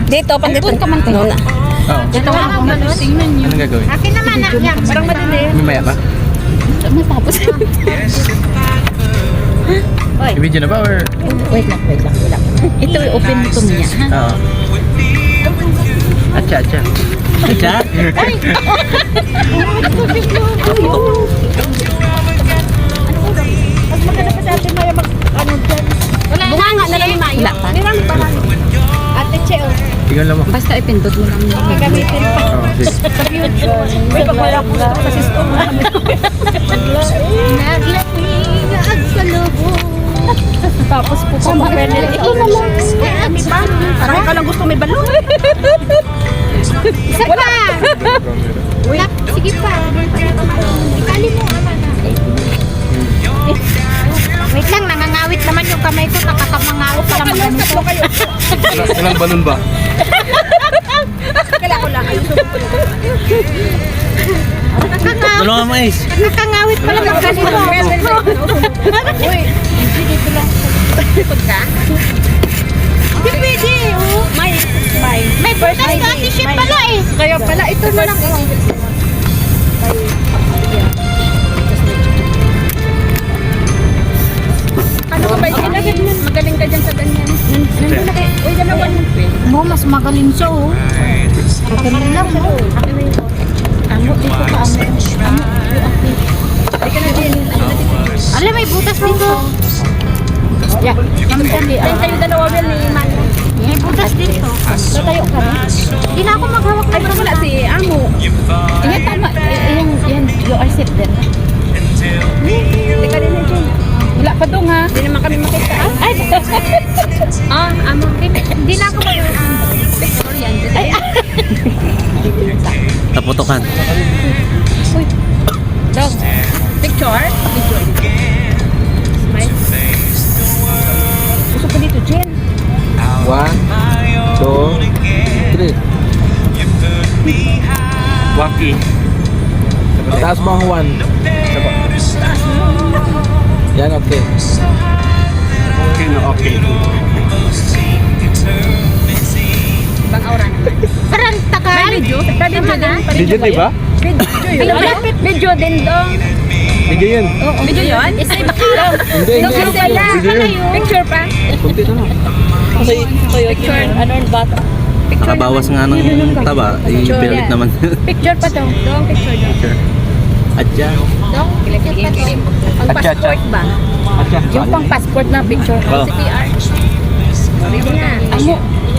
Dito, pandito ka man tayo na. Oo. Ito nga ako ganun. Anong gagawin? Akin naman, yan. Parang madali. Mamaya pa? Matapos. Oy. I-video na ba or? Wait lang. Ito, open mo to niya, ha? Oo. Atcha. Atcha? Ay! Mas maganda pa sa atin, Maya, ano dyan. Wala na lang yung Maya. Meron pa lang. Ate Che, oh. Tingnan lang mo. Basta ipindot mo lang yun. Gagamitin pa. Oo, sige. May pagwala po sa system namin. Naglaping sa lobo. Tapos po sa mga pwede. Ikaw na lang. Kami pa. Parang ikaw lang gusto may balon. Isa pa. Wala. Sige pa. Ikali mo. Wait lang, nangangawit naman yung kamay ko. Nakakamangawit pa naman ganito. Ilang balon ba? Kailangan ko lang. Dalawang mais. Nakakangawit pa lang ang ganito. Uy, dito lang. Ikot ka? Hindi pwede, oh. May first condition pala eh. Kaya pala, ito na lang. Ano ka ba? Magaling ka dyan sa ganyan. Nandun na kayo. Uy, dalawa mo. Mo, mas magaling siya, oh. Akin lang mo. Amo, dito ka, amo. Amo, Alam, may butas dito. Yeah. Ang dali, Ay, kayo dalawa ba ni Mano? May butas dito. Tatayo ka rin. Hindi na ako maghawak. Ay, wala si Amo. Yan, tama. Yan, you are set there. Hindi ka rin na dyan. Wala pa dong, ha? Hindi naman kami makita. Ay! Amo. Hindi na ako maghawak. Picture yan. Ay, Taputokan. Uy. Dong. picture? Smile. Gusto ko dito, Jen. 1, 2, 3. Waki. Taas mo ang 1. Yan, okay. Okay na okay. Ibang aura naman. Parang taka. Medyo. Medyo din. Video, diba? Medyo din dong. Video yun. Medyo yun? Isa iba ka lang. Hindi. Picture pa. Kunti na lang. Picture. Ano yung bata? Nakabawas nga ng taba, i-pilit naman. Picture pa to. Dong, picture dong. Atcha. Dong, picture pa to. Ang Atcha, atcha. passport ba? Atcha. Yung pang passport na picture. Oh. CPR. Sabi niya. Amo,